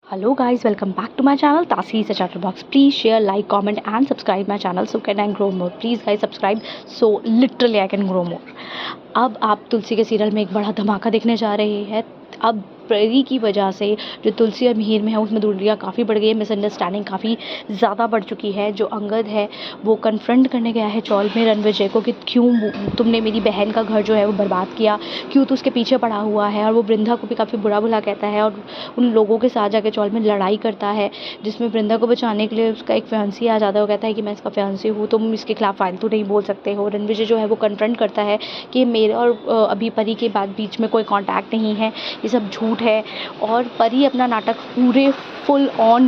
Hello guys, welcome back to my channel Tasi is a Chatterbox. Please share, like, comment and subscribe my channel so can I grow more. Please guys subscribe so literally I can grow more. अब आप तुलसी के serial में एक बड़ा धमाका देखने जा रहे हैं। अब परी की वजह से जो तुलसी और मिहिर में है उसमें दूरियाँ काफ़ी बढ़ गई है, मिसअंडरस्टैंडिंग काफ़ी ज़्यादा बढ़ चुकी है। जो अंगद है वो कन्फ्रंट करने गया है चौल में रणविजय को कि क्यों तुमने मेरी बहन का घर जो है वो बर्बाद किया, क्यों तो उसके पीछे पड़ा हुआ है। और वो वृंदा को भी काफ़ी बुरा भला कहता है और उन लोगों के साथ जाके चौल में लड़ाई करता है, जिसमें वृंदा को बचाने के लिए उसका एक फियांसी आ जाता है। वो कहता है कि मैं इसका फियांसी हूँ, तुम इसके खिलाफ फालतू नहीं बोल सकते हो। रणविजय जो है वो कन्फ्रंट करता है कि मेरे और अभी परी के बाद बीच में कोई कॉन्टैक्ट नहीं है, ये सब झूठ है। और परी अपना नाटक पूरे फुल ऑन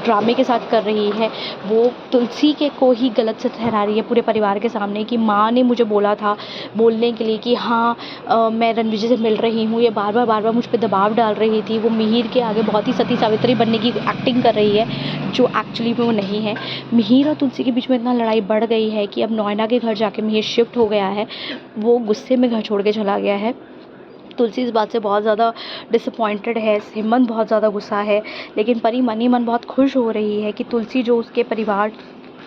ड्रामे के साथ कर रही है। वो तुलसी के को ही गलत से ठहरा रही है पूरे परिवार के सामने कि माँ ने मुझे बोला था बोलने के लिए कि हाँ मैं रणविजय से मिल रही हूँ। ये बार बार मुझ पर दबाव डाल रही थी। वो मिहिर के आगे बहुत ही सती सावित्री बनने की एक्टिंग कर रही है जो एक्चुअली में वो नहीं है। मिहिर और तुलसी के बीच में इतना लड़ाई बढ़ गई है कि अब नोएना के घर जाके मिहिर शिफ्ट हो गया है। वो गुस्से में घर छोड़ के चला गया है। तुलसी इस बात से बहुत ज़्यादा डिसअपॉइंटेड है, हेमंत बहुत ज़्यादा गुस्सा है, लेकिन परी मन ही मन बहुत खुश हो रही है कि तुलसी जो उसके परिवार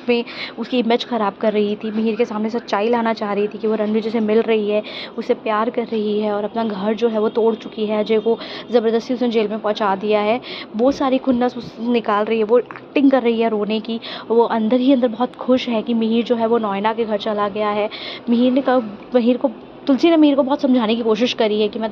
में उसकी इमेज ख़राब कर रही थी, मिहिर के सामने सच्चाई लाना चाह रही थी कि वो रणविजय से मिल रही है, उसे प्यार कर रही है और अपना घर जो है वो तोड़ चुकी है। अजय को ज़बरदस्ती उसने जेल में पहुंचा दिया है। वो सारी खुन्नस उस निकाल रही है, वो एक्टिंग कर रही है रोने की। वो अंदर ही अंदर बहुत खुश है कि मिहिर जो है वो नोएना के घर चला गया है। मिहिर को तुलसी ने मिहिर को बहुत समझाने की कोशिश करी है कि मैं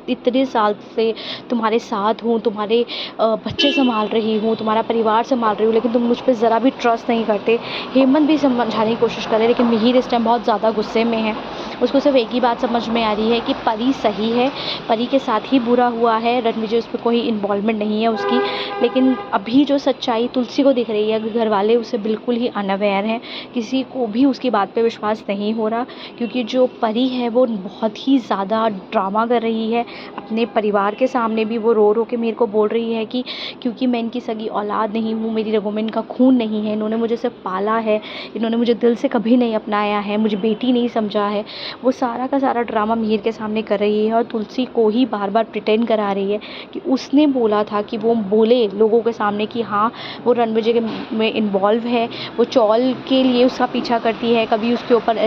इतने साल से तुम्हारे साथ हूँ, तुम्हारे बच्चे संभाल रही हूँ, तुम्हारा परिवार संभाल रही हूँ, लेकिन तुम मुझ पर ज़रा भी ट्रस्ट नहीं करते। हेमंत भी समझाने की कोशिश कर रहे हैं, लेकिन मिहिर इस टाइम बहुत ज़्यादा गुस्से में है। उसको सिर्फ एक ही बात समझ में आ रही है कि परी सही है, परी के साथ ही बुरा हुआ है, रणविजय उस पर कोई इन्वॉल्वमेंट नहीं है उसकी। लेकिन अभी जो सच्चाई तुलसी को दिख रही है, घर वाले उससे बिल्कुल ही अनअवेयर हैं, किसी को भी उसकी बात पे विश्वास नहीं हो रहा, क्योंकि जो परी है वो बहुत ही ज़्यादा ड्रामा कर रही है। अपने परिवार के सामने भी वो रो के मेरे को बोल रही है कि क्योंकि मैं इनकी सगी औलाद नहीं हूँ, मेरी रगों में इनका खून नहीं है, इन्होंने मुझे सिर्फ पाला है, इन्होंने मुझे दिल से कभी नहीं अपनाया है, मुझे बेटी नहीं समझा है। वो सारा का सारा ड्रामा मिहिर के सामने कर रही है और तुलसी को ही बार बार प्रिटेंड करा रही है कि उसने बोला था कि वो बोले लोगों के सामने कि हाँ वो रणविजय के में इन्वॉल्व है, वो चौल के लिए उसका पीछा करती है, कभी उसके ऊपर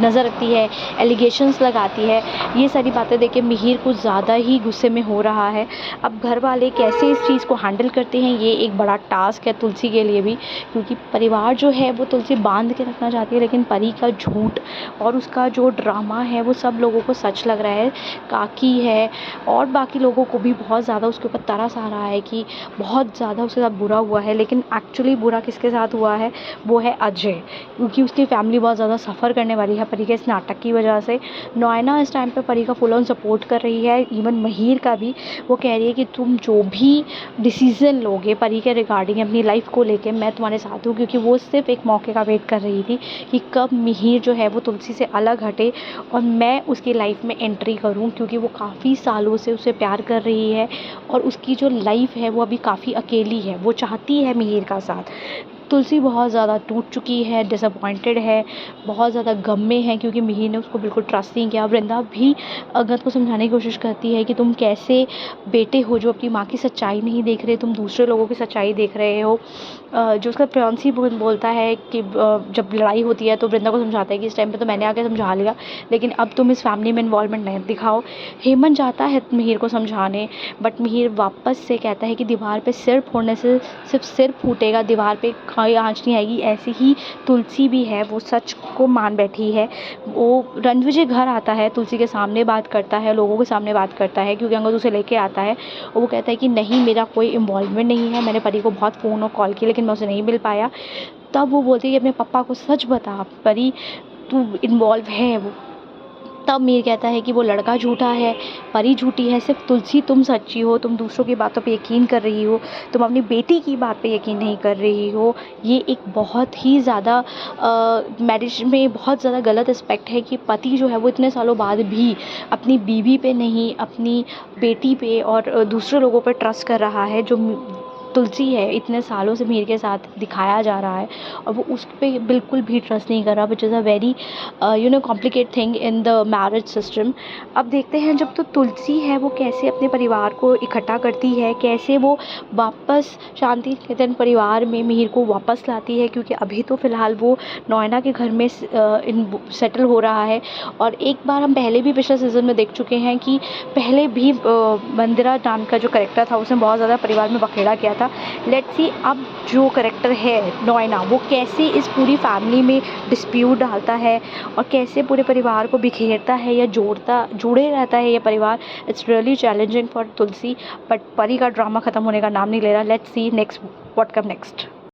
नज़र रखती है, एलिगेशंस लगाती है। ये सारी बातें देख के मिहिर कुछ ज़्यादा ही गुस्से में हो रहा है। अब घर वाले कैसे इस चीज़ को हैंडल करते हैं ये एक बड़ा टास्क है तुलसी के लिए भी, क्योंकि परिवार जो है वो तुलसी बांध के रखना चाहती है, लेकिन परी का झूठ और उसका जो ड्रामा है वो सब लोगों को सच लग रहा है। काकी है और बाकी लोगों को भी बहुत ज़्यादा उसके ऊपर तरस आ रहा है कि बहुत ज़्यादा उसके साथ बुरा हुआ है, लेकिन एक्चुअली बुरा किसके साथ हुआ है वो है अजय, क्योंकि उसकी फैमिली बहुत ज़्यादा सफ़र करने वाली है परी के इस नाटक की वजह से। नोएना इस टाइम पे परी का फुल ऑन सपोर्ट कर रही है, इवन मिहिर का भी। वो कह रही है कि तुम जो भी डिसीज़न लोगे परी के रिगार्डिंग अपनी लाइफ को लेके मैं तुम्हारे साथ हूँ, क्योंकि वो सिर्फ एक मौके का वेट कर रही थी कि कब मिहिर जो है वो तुलसी से अलग हटे और मैं उसकी लाइफ में एंट्री करूँ, क्योंकि वो काफ़ी सालों से उसे प्यार कर रही है और उसकी जो लाइफ है वो अभी काफ़ी अकेली है। वो चाहती है मिहिर का साथ। तुलसी बहुत ज़्यादा टूट चुकी है, डिसअपॉइंटेड है, बहुत ज़्यादा गम में है, क्योंकि मिहिर ने उसको बिल्कुल ट्रस्ट नहीं किया। वृंदा भी अंगद को समझाने की कोशिश करती है कि तुम कैसे बेटे हो जो अपनी माँ की सच्चाई नहीं देख रहे, तुम दूसरे लोगों की सच्चाई देख रहे हो। जो उसका प्रियांशी बोलता है कि जब लड़ाई होती है तो वृंदा को समझाता है कि इस टाइम पे तो मैंने आके समझा लिया, लेकिन अब तुम इस फैमिली में इन्वॉल्वमेंट नहीं दिखाओ। हेमंत जाता है मिहिर को समझाने, बट मिहिर वापस से कहता है कि दीवार पे सिर फोड़ने से सिर्फ सिर फूटेगा, दीवार पे कोई आँच नहीं आएगी। ऐसी ही तुलसी भी है, वो सच को मान बैठी है। वो रणविजय घर आता है, तुलसी के सामने बात करता है, लोगों के सामने बात करता है, क्योंकि अंगद उसे लेके आता है और वो कहता है कि नहीं मेरा कोई इन्वॉल्वमेंट नहीं है, मैंने परी को बहुत फ़ोन और कॉल किया लेकिन मैं उसे नहीं मिल पाया। तब वो बोलती है कि अपने पापा को सच बता परी, तू इन्वॉल्व है। वो तब मीर कहता है कि वो लड़का झूठा है, परी झूठी है, सिर्फ तुलसी तुम सच्ची हो, तुम दूसरों की बातों पे यकीन कर रही हो, तुम अपनी बेटी की बात पे यकीन नहीं कर रही हो। ये एक बहुत ही ज़्यादा मैरिज में बहुत ज़्यादा गलत एस्पेक्ट है कि पति जो है वो इतने सालों बाद भी अपनी बीवी पे नहीं, अपनी बेटी पे और दूसरे लोगों पे ट्रस्ट कर रहा है, जो तुलसी है इतने सालों से मीर के साथ दिखाया जा रहा है और वो उस पे बिल्कुल भी ट्रस्ट नहीं कर रहा, which is a very complicate thing in the marriage system. अब देखते हैं जब तो तुलसी है वो कैसे अपने परिवार को इकट्ठा करती है, कैसे वो वापस शांति निकेतन परिवार में मिहिर को वापस लाती है, क्योंकि अभी तो फ़िलहाल वो नोएडा के घर में सेटल हो रहा है। और एक बार हम पहले भी पिछले सीज़न में देख चुके हैं कि पहले भी मंदिरा नाम का जो कैरेक्टर था उसने बहुत ज़्यादा परिवार में बखेड़ा किया था। लेट्स सी अब जो कैरेक्टर है नोएना वो कैसे इस पूरी फैमिली में डिस्प्यूट डालता है और कैसे पूरे परिवार को बिखेरता है या जुड़े रहता है ये परिवार। It's really challenging for Tulsi, but परी का ड्रामा ख़त्म होने का नाम नहीं ले रहा। Let's see next what come next.